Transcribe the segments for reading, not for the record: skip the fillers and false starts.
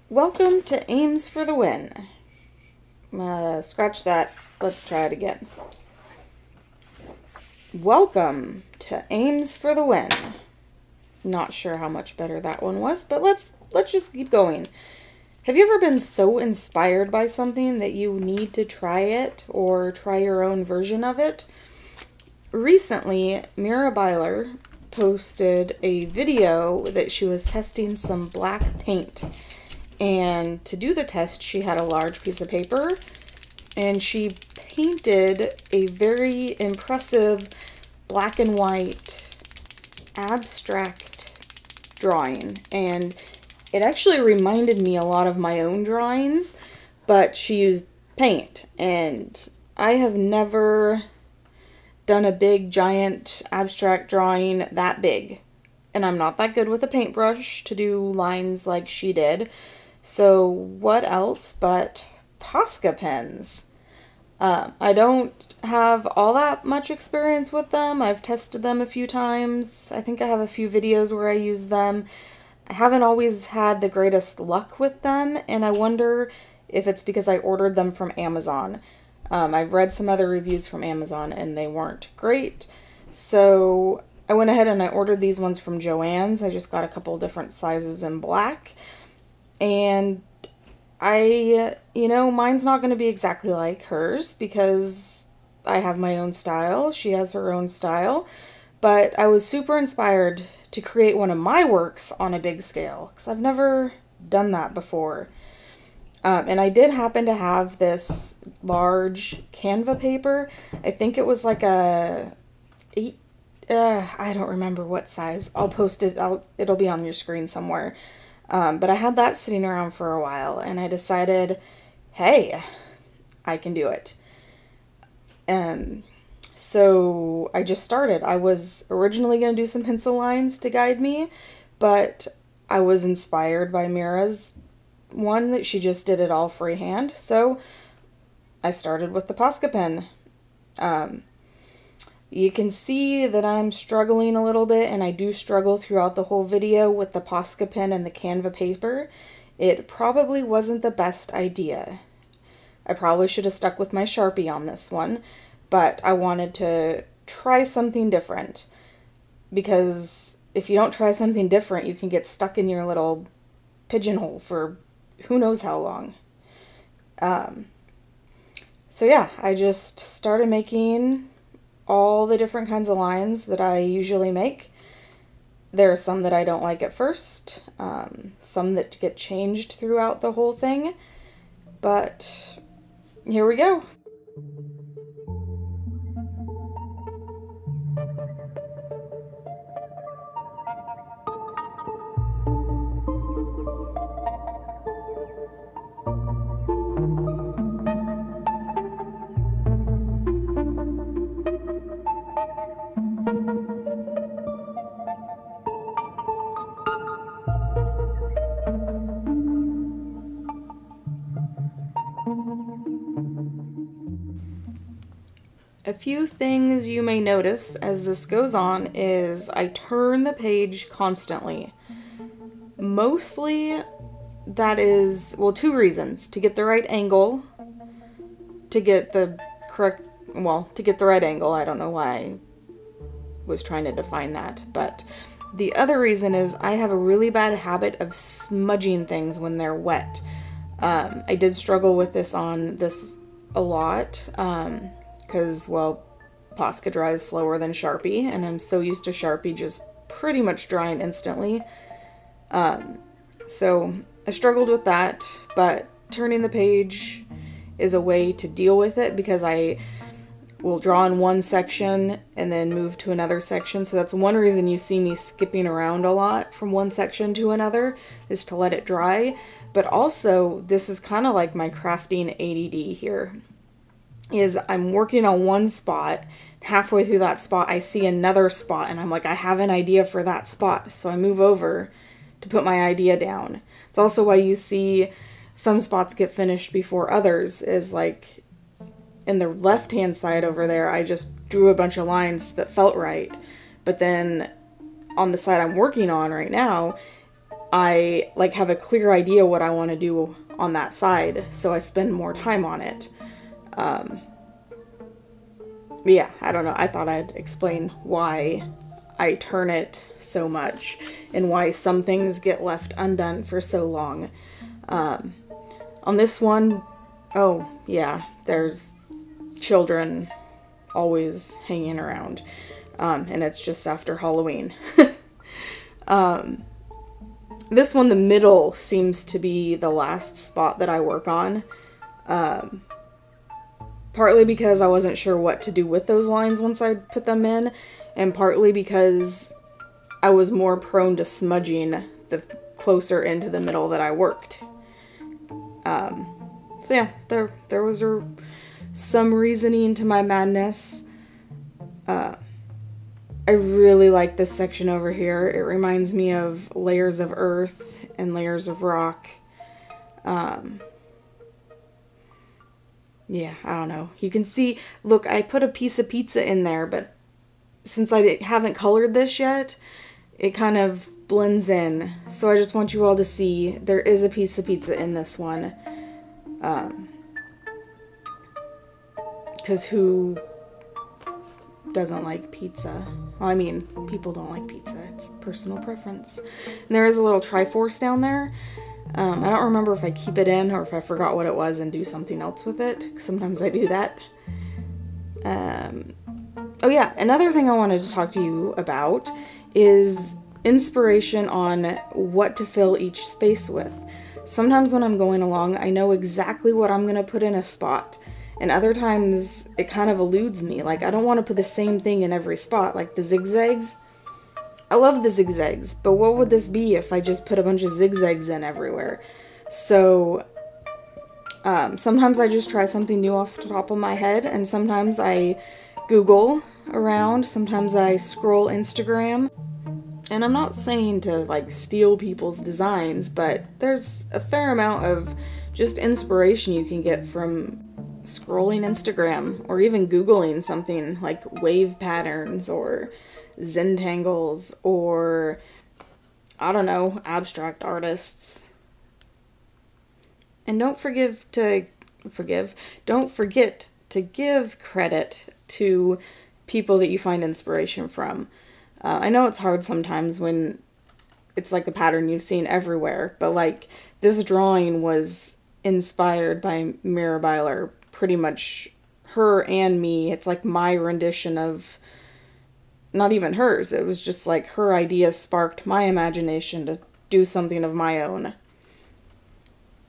Welcome to Aims for the Win. Scratch that. Let's try it again. Welcome to Aims for the Win. Not sure how much better that one was, but let's just keep going. Have you ever been so inspired by something that you need to try it or try your own version of it? Recently, Mira posted a video that she was testing some black paint. And to do the test, she had a large piece of paper and she painted a very impressive black and white abstract drawing. And it actually reminded me a lot of my own drawings, but she used paint. And I have never done a big, giant abstract drawing that big. And I'm not that good with a paintbrush to do lines like she did. So what else but Posca pens? I don't have all that much experience with them. I've tested them a few times. I think I have a few videos where I use them. I haven't always had the greatest luck with them, and I wonder if it's because I ordered them from Amazon. I've read some other reviews from Amazon and they weren't great. So I went ahead and I ordered these ones from Joann's. I just got a couple different sizes in black. And mine's not going to be exactly like hers because I have my own style. She has her own style. But I was super inspired to create one of my works on a big scale because I've never done that before. And I did happen to have this large Canva paper. I think it was like a 8, I don't remember what size. I'll post it. It'll be on your screen somewhere. But I had that sitting around for a while and I decided, hey, I can do it. So I just started. I was originally going to do some pencil lines to guide me, but I was inspired by Mira's one that she just did it all freehand. So I started with the Posca pen. You can see that I'm struggling a little bit, and I do struggle throughout the whole video with the Posca pen and the Canva paper. It probably wasn't the best idea. I probably should have stuck with my Sharpie on this one, but I wanted to try something different. Because if you don't try something different, you can get stuck in your little pigeonhole for who knows how long. So yeah, I just started making all the different kinds of lines that I usually make. There are some that I don't like at first, some that get changed throughout the whole thing, but here we go. A few things you may notice as this goes on is I turn the page constantly. Mostly that is, well, two reasons. To get the right angle, to get the right angle. I don't know why I was trying to define that, but the other reason is I have a really bad habit of smudging things when they're wet. I did struggle with this on this a lot, because, well, Posca dries slower than Sharpie, and I'm so used to Sharpie just pretty much drying instantly. So I struggled with that, but turning the page is a way to deal with it because I will draw in one section and then move to another section. So that's one reason you see me skipping around a lot from one section to another, is to let it dry. But also, this is kind of like my crafting ADD here. Is I'm working on one spot, halfway through that spot I see another spot and I'm like, I have an idea for that spot, so I move over to put my idea down. It's also why you see some spots get finished before others, is like in the left hand side over there I just drew a bunch of lines that felt right, but then on the side I'm working on right now I like have a clear idea what I want to do on that side, so I spend more time on it. Yeah, I don't know. I thought I'd explain why I turn it so much and why some things get left undone for so long. On this one, oh yeah, there's children always hanging around, and it's just after Halloween. This one, the middle, seems to be the last spot that I work on. Partly because I wasn't sure what to do with those lines once I put them in, and partly because I was more prone to smudging the closer into the middle that I worked. So yeah, there was some reasoning to my madness. I really like this section over here. It reminds me of layers of earth and layers of rock. Yeah, I don't know. You can see, look, I put a piece of pizza in there, but since I haven't colored this yet, it kind of blends in. So I just want you all to see there is a piece of pizza in this one. Because who doesn't like pizza? Well, I mean, people don't like pizza. It's personal preference. And there is a little Triforce down there. I don't remember if I keep it in or if I forgot what it was and do something else with it. Sometimes I do that. Oh yeah, another thing I wanted to talk to you about is inspiration on what to fill each space with. Sometimes when I'm going along, I know exactly what I'm going to put in a spot. And other times, it kind of eludes me. Like, I don't want to put the same thing in every spot. Like the zigzags. I love the zigzags, but what would this be if I just put a bunch of zigzags in everywhere? So, sometimes I just try something new off the top of my head, and sometimes I Google around, sometimes I scroll Instagram. And I'm not saying to, like, steal people's designs, but there's a fair amount of just inspiration you can get from scrolling Instagram, or even Googling something like wave patterns, or Zentangles, or, I don't know, abstract artists. And don't forget to give credit to people that you find inspiration from. I know it's hard sometimes when it's like a pattern you've seen everywhere, but like this drawing was inspired by Mira, pretty much her and me. It's like my rendition of, not even hers, it was just like her idea sparked my imagination to do something of my own.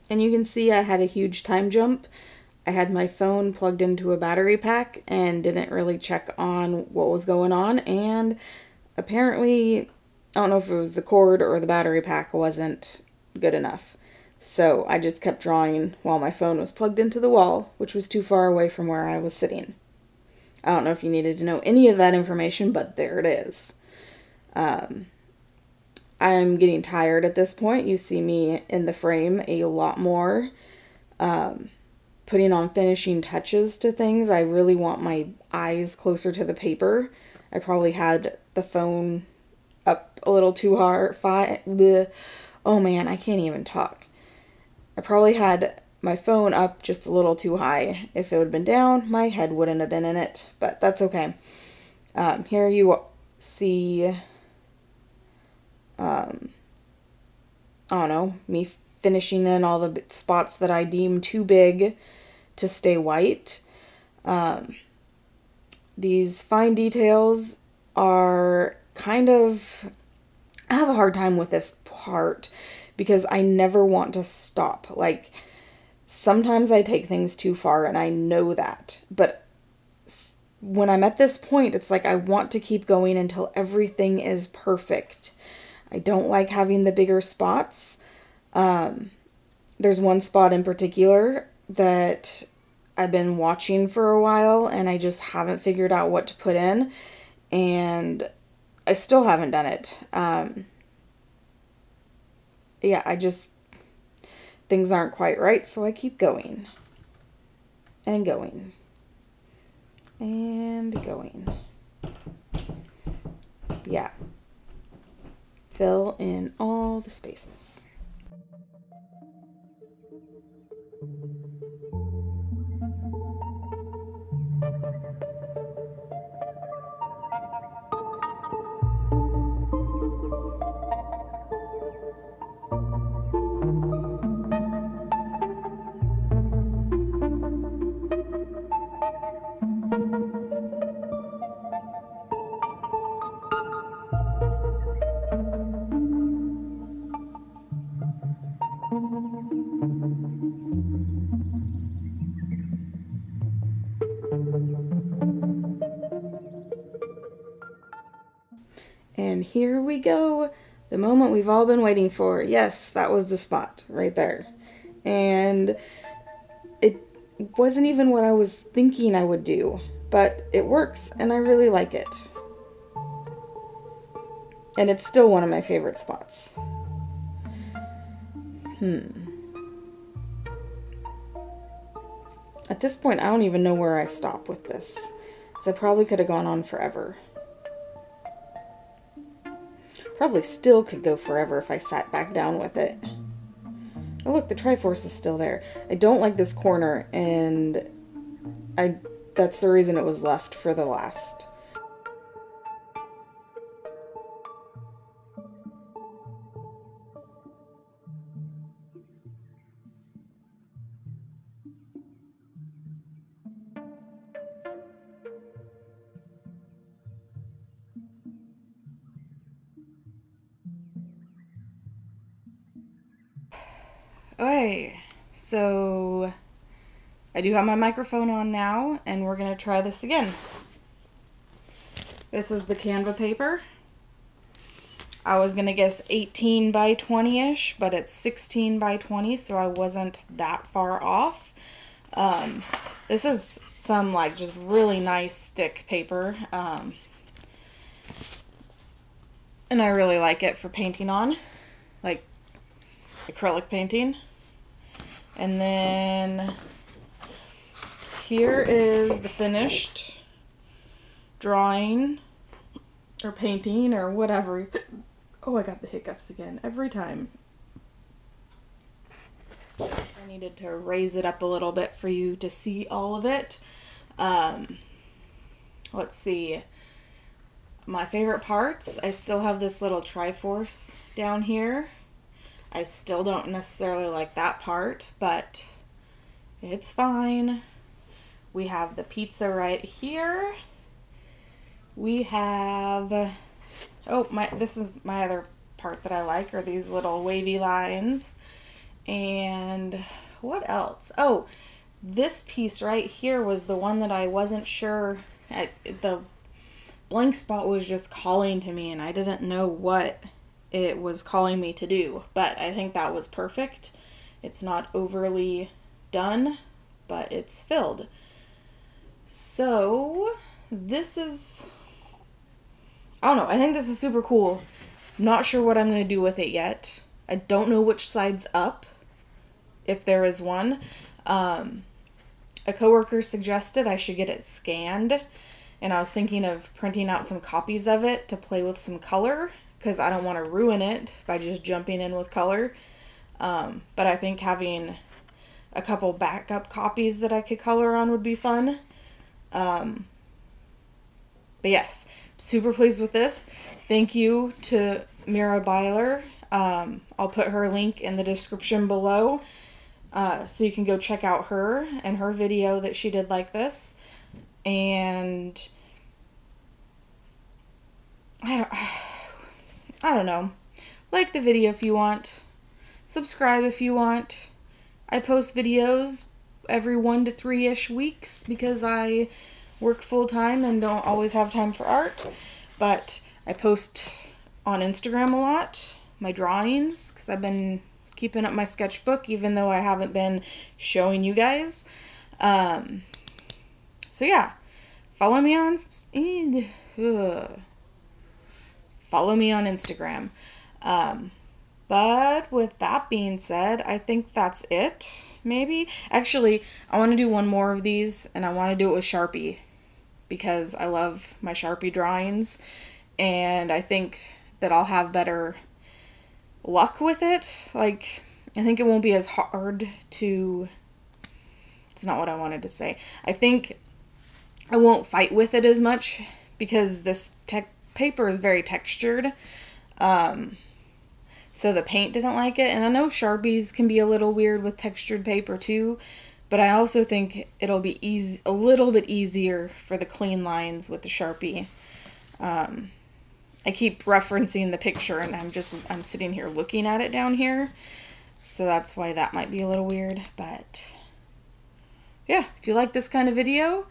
And you can see I had a huge time jump. I had my phone plugged into a battery pack and didn't really check on what was going on, and apparently, I don't know if it was the cord or the battery pack wasn't good enough. So I just kept drawing while my phone was plugged into the wall, which was too far away from where I was sitting. I don't know if you needed to know any of that information, but there it is. I'm getting tired at this point. You see me in the frame a lot more. Putting on finishing touches to things. I really want my eyes closer to the paper. I probably had the phone up a little too hard. Oh man, I can't even talk. I probably had my phone up just a little too high. If it would have been down, my head wouldn't have been in it, but that's okay. Here you see, I don't know, me finishing in all the spots that I deem too big to stay white. These fine details are kind of, I have a hard time with this part because I never want to stop. Like, sometimes I take things too far and I know that, but when I'm at this point, it's like I want to keep going until everything is perfect. I don't like having the bigger spots. There's one spot in particular that I've been watching for a while and I just haven't figured out what to put in, and I still haven't done it. Yeah, things aren't quite right, so I keep going. And going. And going. Yeah. fill in all the spaces. And here we go, the moment we've all been waiting for. Yes, that was the spot right there. And it wasn't even what I was thinking I would do, but it works and I really like it. And it's still one of my favorite spots. At this point, I don't even know where I stop with this, because I probably could have gone on forever. Probably still could go forever if I sat back down with it. Oh look, the Triforce is still there. I don't like this corner, and that's the reason it was left for the last. Okay, so I do have my microphone on now, and we're going to try this again. This is the Canva paper. I was going to guess 18 by 20-ish, but it's 16 by 20, so I wasn't that far off. This is some like just really nice thick paper, and I really like it for painting on, like acrylic painting. And then here is the finished drawing or painting or whatever. Oh, I got the hiccups again every time. I needed to raise it up a little bit for you to see all of it. Let's see. My favorite parts, I still have this little Triforce down here. I still don't necessarily like that part, but it's fine. We have the pizza right here. We have, this is my other part that I like, are these little wavy lines. And what else? Oh, this piece right here was the one that I wasn't sure, the blank spot was just calling to me and I didn't know what it was calling me to do, but I think that was perfect. It's not overly done, but it's filled. So this is, I don't know, I think this is super cool. Not sure what I'm going to do with it yet. I don't know which side's up, if there is one. A coworker suggested I should get it scanned, and I was thinking of printing out some copies of it to play with some color, because I don't want to ruin it by just jumping in with color. But I think having a couple backup copies that I could color on would be fun. But yes, super pleased with this. Thank you to Mira Byler. I'll put her link in the description below, so you can go check out her and her video that she did like this. And I don't know. Like the video if you want. Subscribe if you want. I post videos every 1 to 3-ish weeks because I work full-time and don't always have time for art. But I post on Instagram a lot, my drawings, because I've been keeping up my sketchbook even though I haven't been showing you guys. So yeah, follow me on Instagram. But with that being said, I think that's it, maybe. Actually, I want to do one more of these, and I want to do it with Sharpie, because I love my Sharpie drawings, and I think that I'll have better luck with it. Like, I think it won't be as hard to... It's not what I wanted to say. I think I won't fight with it as much because this paper is very textured. So the paint didn't like it. And I know Sharpies can be a little weird with textured paper too. But I also think it'll be a little bit easier for the clean lines with the Sharpie. I keep referencing the picture and I'm sitting here looking at it down here. So that's why that might be a little weird. But yeah, if you like this kind of video,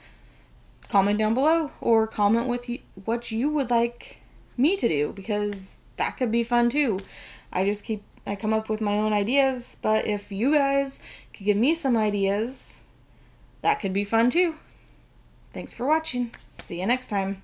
comment down below or comment with what you would like me to do, because that could be fun too. I come up with my own ideas, but if you guys could give me some ideas, that could be fun too. Thanks for watching. See you next time.